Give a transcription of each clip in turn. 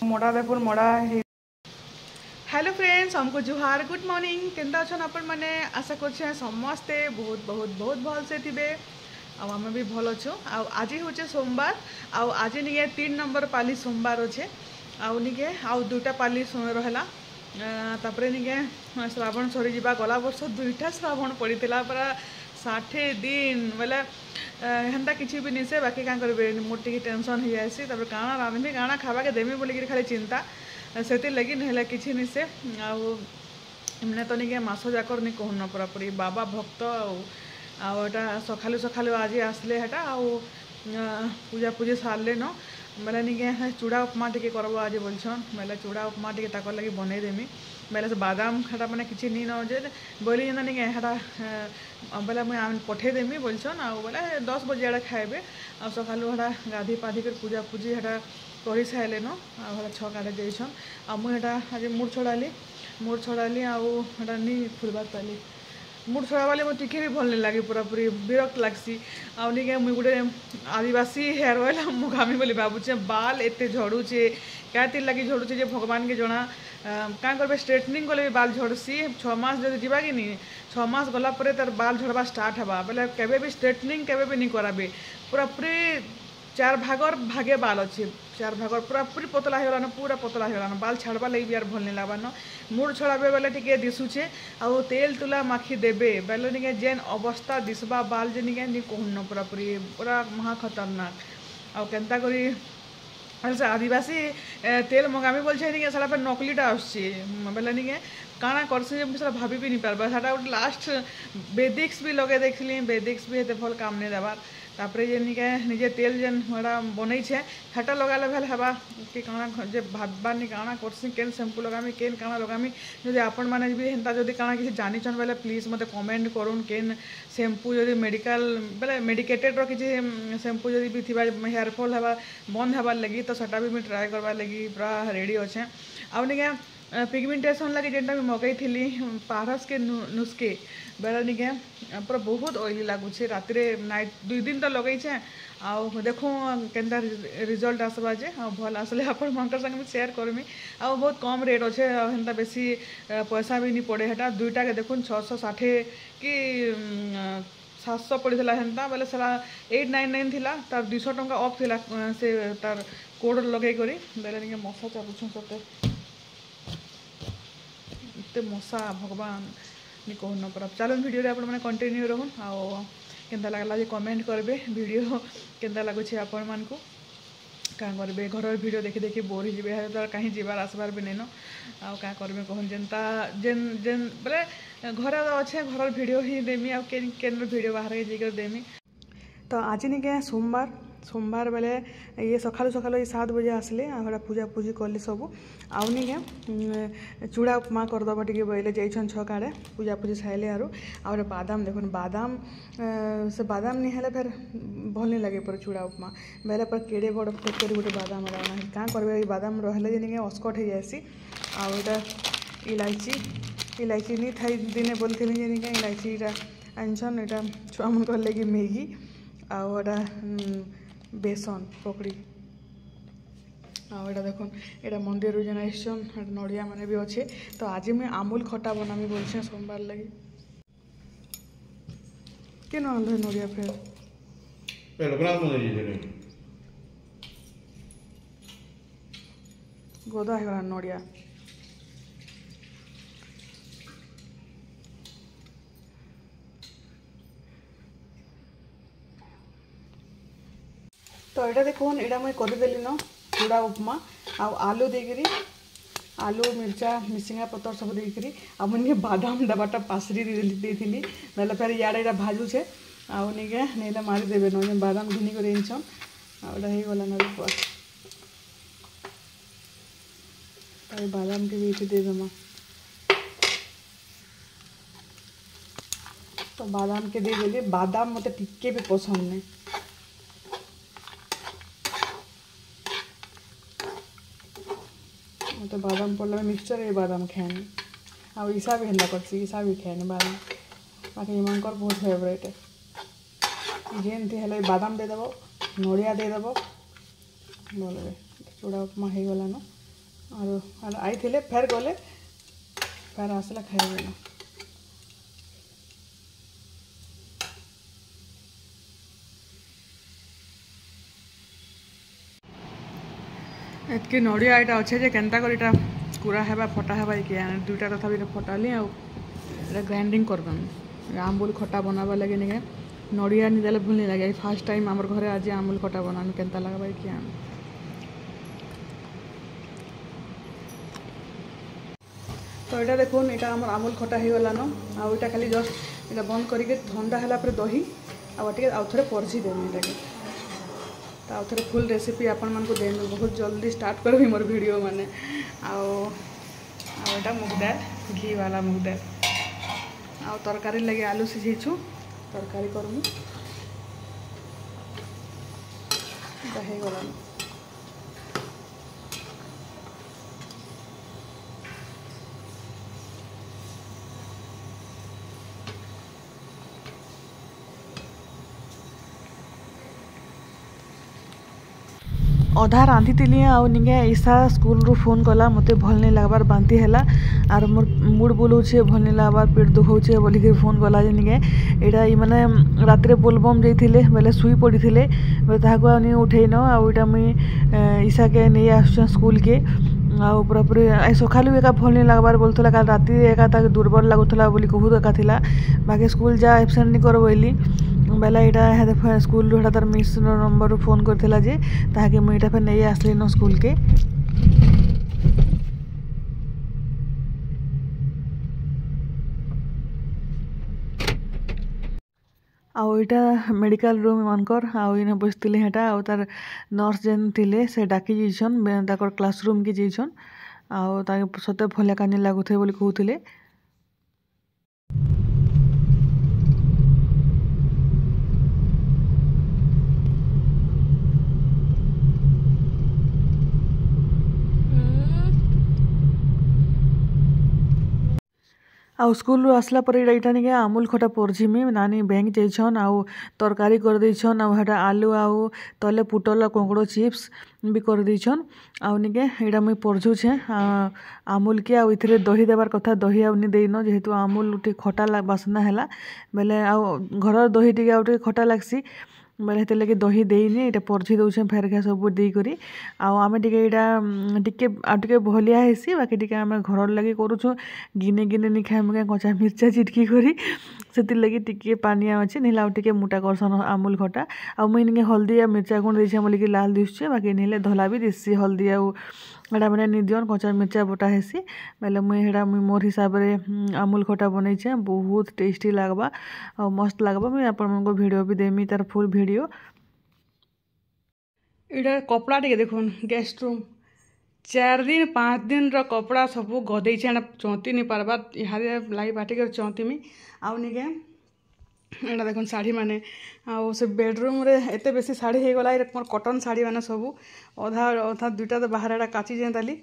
मोड़ा देखो मोड़ा। हेलो फ्रेंड्स, हमको जुहार, गुड मॉर्निंग। केंता अच्छन आपण मैंने? आशा कर समस्ते बहुत बहुत बहुत भल से थे। आम भी भल अच्छु। आज हूँ सोमवार। आज निके 3 नंबर पाली सोमवार अच्छे। आउ निके आउ 2टा पाली रहा। तापर निके श्रावण सरी जा गला वर्ष 2टा श्रावण पड़ता पूरा 60 दिन बोले हेन्ता किसी भी निसे। बाकी क्या करेंगे मोर टी टेंशन हो जासी। काଣା रांधमी काଣା खावा के देमी बोलिक खाली चिंता से लगी ना किसी निसे। आमने तो नहीं मास जाकर नहीं कहून पूरापूरी बाबा भक्त आटा सकालू सकालू आज आसले हेटा पूजा पूजी सारे न बेले नहीं चूड़ा उपमा टे करब आज बोलछन। बेले चूड़ा उपमा टे लगी बनईदेमी। बेले से बादाम हेटा मैंने किसी नहीं नजे बोली जेना नहीं हेटा बेले मुझे पठेदेमी बोलछन। बोले 10 बजे आड़े खाए आ सकालू हेटा गाधी पाधी कर पूजा पूजी हेटा कर सारे न आ छक आड़े जाइछन। मुझे आज मूड छड़ाली आटा नहीं फुलबार पाली। मूड छड़ाबाली मोटे भी भल नहीं लगे पूरापूरी विरक्त लगसी। आगे मुझे गोटे आदिवासी हेयर ऑयल मुगामी बोली भावुचे। बाल एत झड़ुचे क्या लगी झड़ुचे भगवान के जना। क्या करेंगे स्ट्रेटनिंग कले भी बाल झड़सी। 6 मास जब जावा कि नहीं 6 मास गलापर तार बाल झड़वा स्टार्ट हवा बोले केबे भी स्ट्रेटनिंग केबे भी नहीं कराबे। पूरापूरी 4 भागर भागे बाल अच्छे। 4 भागर पूरापूरी पतला होगलान पूरा पतला होगलान बाल छाड़वा लगी भी यार भल नहीं लगवान। मूड छड़ाबे बेले टे दिशुचे आउ तेल तुला माखी देबे बेले निके जेन अवस्था दिशबा बाल जे निके नहीं कहून पूरापूरी पूरा महा खतरनाक। आउ केन्ता करी आदिवासी तेल मंगामी बोलছে नहीं सारा पे नकलीटा आसছে बेले नहीं काଣା करसी सारा भाभी भी नहीं पार्बा। सारा गोटे लास्ट बेदिक्स भी लगे देखली बेदिक्स भी एत भल काम नहीं देवार। तापर जे निके निजे तेल जेन बनई छे हेटा लगाले भेल हवा कि काଣା जे भाबबानी काଣା करसी केन शैम्पू लगामी केन काଣା लगामी। जदि आपण माने भी हेन्ता जदि काଣା किसी जानिछन बेले प्लीज मते कमेंट करूँ। केन शैम्पू जदि मेडिकल बेले मेडिकेटेड किसी शैम्पू जदि भी थिबा हेयरफॉल हवा बंद हबार लगी तो सेटा भी ट्राए करवार लगी पूरा रेडी अच्छे। आउ निके पिगमेंटेशन लगे जेनटा भी मगई थी पारस के नुस्के बेले निके पूरा बहुत ऑयली लगुचे। राति नाइट 2 दिन तो लगे आउ देखूँ केन्ता रिजल्ट आसवा जे भल आसले आपण मनकर संग शेयर करमी। आउ बहुत कम रेट अच्छे हेन्ता बेसी पैसा भी नहीं पड़े। हेटा 2टा के देखूँ 660 कि 700 पड़ता हेन्ता बेले सारा 899 थिला तार 200 टंका ऑफ थिला से तार कोड लगे करी बेले निके मशा चालुछन सते एते मशा भगवान नहीं कहून पूरा। चलो वीडियो रे आपण कंटिन्यू रहूँ आउ केन्ता लगला जे कमेंट करबे वीडियो केन्ता लगुचे आपण मानकू। क्या करेंगे घर वीडियो देखी देखी बोर हो जाए तो कहीं जीवार आसबार भी नहीं न आ क्या करेंगे कहूँ जेनता जेन जेन बोले घर अच्छे घर वीडियो ही देमी आ केन वीडियो बाहर जाकर देमी। तो आज नहीं क्या सोमवार बेले ये सकालू सकालू ये 7 बजे आसले आटा पूजा पूजी कली सब आउ नहीं क्या चूड़ा उपमा करदब टे बोले जाइछन छक आड़े पूजा पूजी सारे आउ बादाम देखो बादाम से बादाम नहीं है फिर भल नहीं लगे पूरा चूड़ा उपमा बेले पर केड़े बड़ फेक्टरी गोटे बादाम ना क्या करेंगे बादाम रही नहीं अस्कट हो जासी। आटा इलायची नहीं थी दिने बोलती इलायची आनछन यहाँ छुआ मन लगे मैगी आटा बेसन पकड़ी आटा देख यहाँ मंदिर जेन आसन नड़िया मैंने भी अच्छे। तो आज मुझे आमूल खटा बनामी बोलछे सोमवार लगी के नड़िया फिर गदा है नड़िया तो यहाँ देखुन यहाँ मुझे करदेली न चूड़ा उपमा आलू देकरी आलू मिर्चा मिसिंगा पतर सब देकरी मुझे बादाम डबाटा पासरी देती बेले फिर इे यहाँ भाजुचे आउ निके नहीं मारिदेवे न बादाम घिनी कर इनछन आटा हो गला ना बादाम के भी ये देदेमा। तो बादाम के देदेली बादाम मत टिके भी पसंद नहीं तो बादाम पड़ला मिक्सचर ये बादाम खाएनी आउ ईसा भी हेन्दा करसी ईसा भी खाएनी बादाम बाकी इमानकर बहुत फेवरेट है जेन थी हेले बादाम देदेव नड़िया देदेव बोलबे चूड़ा उपमा हो गला न और आई थे फेर गले फेर आसला खाइबे ना एतकी नड़िया यहाँ अच्छे जे केन्ता कर इटा कुरा हेबा फटा हेबा कि दुईटा तथा भी फटाली आटा ग्राइंडिंग करदेम आम्बुल खटा बनावा लगे निके नड़िया नहीं देले भूल नहीं लगे फास्ट टाइम आमर घरे आज आम्बुल खटा बनानी केन्ता लगवा कि तो यहाँ देखो यहाँ आम आमुल खटा हो गलान आटा खाली जस्ट यहाँ बंद करके ठंडा है दही आउ थे परझी देमी ये आउ थे फुल रेसिपी आपण मानक देमी बहुत जल्दी स्टार्ट करबी मोर वीडियो माने आटा मुग दाल घी वाला मुग दाल आउ तरकारी लगे आलू सिझेछु तरकारी करमु हो गलान अधा रांधि निके ईशा स्कूल रू फोन कला मते भल नहीं लगबार बांती हैला आर मोर मूड बोलौछे भल नहीं लगबार पेट दुखौछे बोली के फोन कला जे निके एटा ई माने रात्रे बोलबम जइथिले बेले सुई पड़िथिले बे ताहाको आनी उठेइन आ ओटा मुई ईशा के नहीं आसछ स्कूल के आ पूरापूरी आई सकालू एका भल नहीं लगबार बोलथला काल राति एका ताके दुर्बल लागुथला बोली कहू एका थिला बाकी स्कूल जा एब्सेंट नहीं कर बोली बेला यहाँ स्कूल रू तार मिस नंबर फोन करथिला जे ताके मुई एटा फेर नहीं आसली न स्कूल के आउ यहाँ मेडिकल रूम मानकर आउ इन बसती हेटा आउ तार नर्स जेन थिले से डाकी जाइछन ताकर क्लासरूम की जाइछन आउ ताके सते भले कानी लागुथे बोली कहूथिले आउ स्कूल रू आसला पर यहाँ निके आमुल खटा परझिमी नानी बैंक जाइछन आउ तरकारी कर देइछन आउ हेटा आलू आउ तले पुटल कोंकड़ो चिप्स भी कर देइछन आउ निके एटा मुई परझुछे आमुल के आउ इथिरे दही देबार कथा दही आउ नि देइन जेहेतु आमुल टी खटा बासना हैला बेले आउ घर दही टी आउ टी खटा लागसी बेले हेते लगे दही देइनी एटा परझी दउछे फेर के सब देई करी आमे टिके एटा टिके भलिया हेसी बाकी टिके आमे घर लगे करूछु गिने गिने नि खाइम के कच्चा मिर्चा चिटकी करी सेति लगे टिके पानिया अछि निला टिके मोटा करसन आमुल खटा मुई निके हल्दी आ मिर्चा गुण देइछे बोली कि लाल दिसछे बाकी निले धला भी दिससी हल्दी आ एटा मैंने नि दियन कच्चा मिर्चा बोटा हेसी बेले मुई हेटा मुई मोर हिसाब रे आमुल खटा बनैछे बहुत टेस्टी लागबा और मस्त लागबा मुई आपन को वीडियो भी देमी तार फुल वीडियो इटा कपड़ा टिके देखुन गेस्ट रूम 4 दिन 5 दिन रो कपड़ा सब गदेछे चौंती नहीं पारबा यहाँ लाई बाटी कर चौंतीमी आउ निके एटा देखुन शाढ़ी माने आउ से बेडरूम रे एते बेसी शाढ़ी हे गला मोर कॉटन शाढ़ी माने सब अधा अधा दुईटा तो बाहर एटा काची जेंताली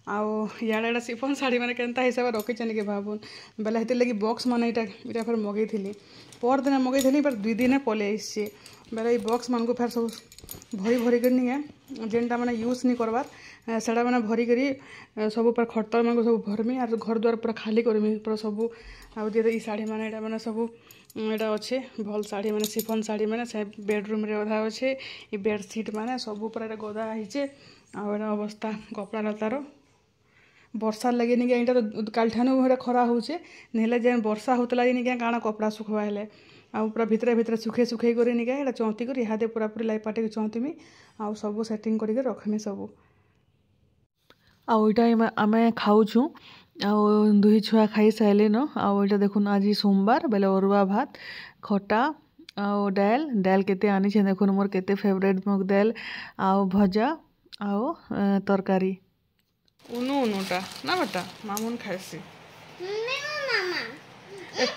आउ याडे एटा सिफन शाढ़ी माने केनता हिसाब रखिछन के भाबुन बेला हेते लगी बॉक्स माने इटा फिर मगैथिली पर दिन मगैथिली पर 2 दिन पले आइछे बेला ई बॉक्स मान को फिर सब भरी भरी कर नहीं जेनटा मैंने यूज नहीं करवार सेटा मैंने भरी करी सब पूरा खटर मान को सब भरमी और घर द्वार पूरा खाली करमी पूरा सब आउ ये शाढ़ी मैंने यहाँ मैंने सब यहाँ अच्छे भल शाढ़ी मैंने सिफन शाढ़ी मैंने से बेडरूम रे अधा अच्छे ये बेडसीट मैंने सब पूरा गदा होचे आड़ा अवस्था कपड़ा लतार वर्षा लगे नहीं यहाँ तो काल ठानु खरा होचे नहले जे वर्षा होतला नहीं काଣା कपड़ा सुखवा हेले आउ पूरा भितरे भितरे सुखे सुखे कर निका चौंती कर इहादे पूरा पूरी लाई पाटे चौंतीमी आउ सब सेटिंग करके रखमी सब आउ इटा आमे खाऊछु आउ 2 छुआ खाई सारे न आउ इटा देखुन आज सोमवार बेले अरुआ भात खटा आउ दाल केते आनी छे देखुन मोर केते फेवरेट मुग दाल आउ भजा आउ तरकारी उनु उनुटा ना बेटा मामुन खाइसी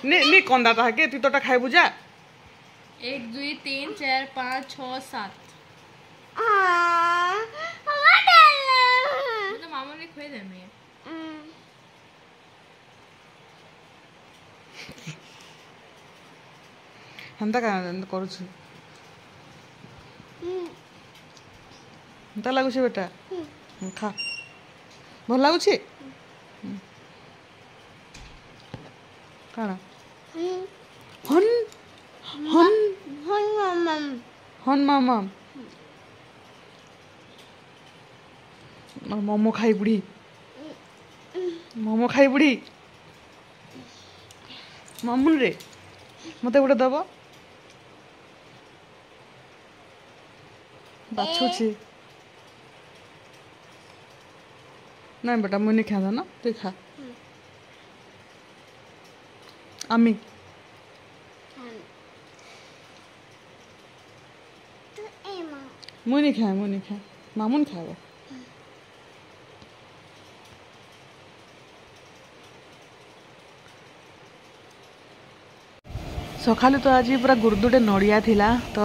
नी कंदा ता के तू तोटा खाइ बुझा 1 2 3 4 5 6 7 तो मामा ने खोई दे मैं हंदा का करूछु हंदा लागुछे बेटा खा ଭଲ ଲାଗୁଛି କାଣା ହନ୍ ହନ୍ ହନ୍ ମାମା ମୋମୋ ଖାଇ ବୁଢ଼ୀ ମୋମୋ ଖାଇ ବୁଢ଼ୀ ମାମୁନ ରେ ମତେ ଗୋଟେ ଦବ ବାଛୁଛି ନାଇଁ ବେଟା ମୁଇଁ ନି ଖାଏ ନା ତୁଇ ଖା আমি মুই নি খাଏ মামুন খাবে ସକାଳୁ ତ ଆଜି ପୁରା ଗୁରୁଦୁଟେ ନଡ଼ିଆ ଥିଲା ତ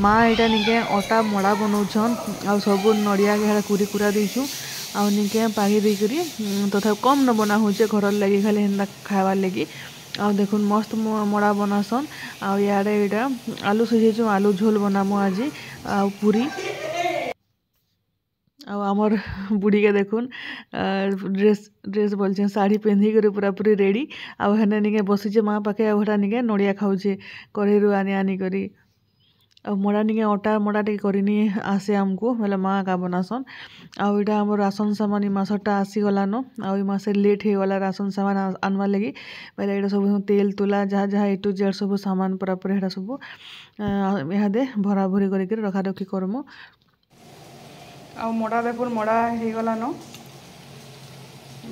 ମା ଏଇଟା ନିକେ ଅଟା ମଡ଼ା ବନଉଛନ୍ ଆଉ ସବୁ ନଡ଼ିଆ ଘାଡ଼ା କୁରି କୁରା ଦେଇଛୁ ଆଉ ନିକେ ପାଗି ଦେଇକରି ତଥାପି କମ୍ ନ ବନା ହଉଛେ ଘରର ଲାଗି ଖାଲି ହେନ୍ତା ଖାଇବାର୍ ଲାଗି ଆଉ ଦେଖୁନ୍ ମସ୍ତ ମଡ଼ା ବନାସନ୍ ଆଉ ଇଆଡ଼େ ଏଇଟା ଆଲୁ ସିଝେଇଛୁ ଆଲୁ ଝୋଲ ବନାମୁ ଆଜି ଆଉ ପୁରୀ ଆଉ ଆମର ବୁଢ଼ୀକେ ଦେଖୁନ୍ ଡ୍ରେସ୍ ବୋଲଛେ ଶାଢ଼ୀ ପିନ୍ଧିକରି ପୁରାପୁରି ରେଡ଼ି ଆଉ ହେନେ ନିକେ ବସିଛେ ମା ପାଖେ ଆଉ ହେଟା ନିକେ ନଡ଼ିଆ ଖାଉଛେ କଢ଼େଇରୁ ଆନି କରି ଆଉ ମଡ଼ା ନିକେ ଅଟା ମଡ଼ା ଟିକେ କରିନି ଆସେ ଆମକୁ ବେଲେ ମା ଏକା ବନାସନ୍ ଆଉ ଏଇଟା ଆମର ରାସନ ସାମାନ ଇ ମାସଟା ଆସିଗଲାନ ଆଉ ଇ ମାସେ ଲେଟ୍ ହେଇଗଲା ରାସନ ସାମାନ ଆନବାର୍ ଲାଗି ବେଲେ ଏଇଟା ସବୁ ତେଲ ତୁଲା ଯାହା ଯାହା A to Z ସବୁ ସାମାନ ପୁରାପୁରି ହେଟା ସବୁ ଇହାଦେ ଭରାଭରି କରିକିରି ରଖାରଖି କରମୁ ଆଉ ମଡ଼ା ଦେଖୁନ୍ ମଡ଼ା ହେଇଗଲାନ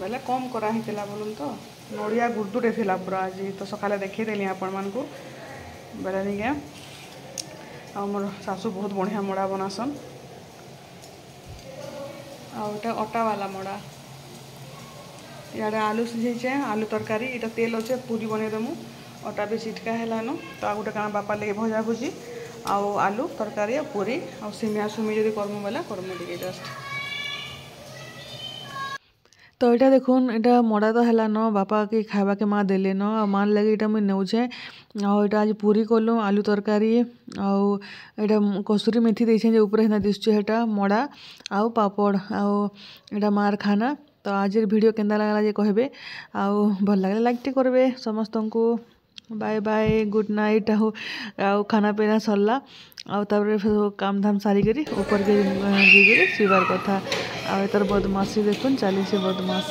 ବେଲେ କମ୍ କରା ହେଇଥିଲା ବୋଲୁନ୍ ତ ନଡ଼ିଆ ଗୁରୁଦୁଟେ ଥିଲା ପୁରା ଆଜି ତ ସକାଳେ ଦେଖେଇଦେଲି ଆପଣମାନଙ୍କୁ ବେଲେ ନିକେ ଆଉ ମୋର ଶାଶୁ ବହୁତ ବଢ଼ିଆ ମଡ଼ା ବନାସନ୍ ଆଉ ଏଇଟା ଅଟାବାଲା ମଡ଼ା ଇଆଡ଼େ ଆଲୁ ସିଝେଇଛେ ଆଲୁ ତରକାରୀ ଏଇଟା ତେଲ ଅଛେ ପୁରୀ ବନେଇଦେମୁ ଅଟା ବି ଚିଟକା ହେଲାନ ତ ଆଉ ଗୋଟେ କାଣା ବାପା ଲାଗି ଭଜା ଭୁଜି ଆଉ ଆଲୁ ତରକାରୀ ଆଉ ପୁରୀ ଆଉ ସିମିଆ ସୁମି ଯଦି କରମୁ ବେଲେ କରମୁ ଟିକେ ଜଷ୍ଟ ତ ଏଇଟା ଦେଖୁନ୍ ଏଇଟା ମଡ଼ା ତ ହେଲାନ ବାପା କି ଖାଇବାକେ ମା ଦେଲେନ ଆଉ ମାର୍ ଲାଗି ଏଇଟା ମୁଇଁ ନେଉଛେ ଆଉ ଏଇଟା ଆଜି ପୁରୀ କଲୁ ଆଲୁ ତରକାରୀ ଆଉ ଏଇଟା କସୁରୀ ମେଥି ଦେଇଛେ ଯେ ଉପରେ ହେନ୍ତା ଦିଶୁଛେ ହେଟା ମଡ଼ା ଆଉ ପାପଡ଼ ଆଉ ଏଇଟା ମାର୍ ଖାନା ତ ଆଜିର ଭିଡ଼ିଓ କେନ୍ତା ଲାଗଲା ଯେ କହିବେ ଆଉ ଭଲ ଲାଗିଲେ ଲାଇକ୍ଟେ କରିବେ ସମସ୍ତଙ୍କୁ ବାଏ ବାଏ ଗୁଡ୍ ନାଇଟ୍ ଆଉ ଖାନା ପିନା ସରଲା ଆଉ ତାପରେ କାମ ଧାମ ସାରିକରି ଉପରକେ ଯାଇକରି ଶୋଇବାର କଥା ଆଉ ଏତାର ବଦମାସି ଦେଖୁନ୍ ଚାଲିଛି ବଦମାସ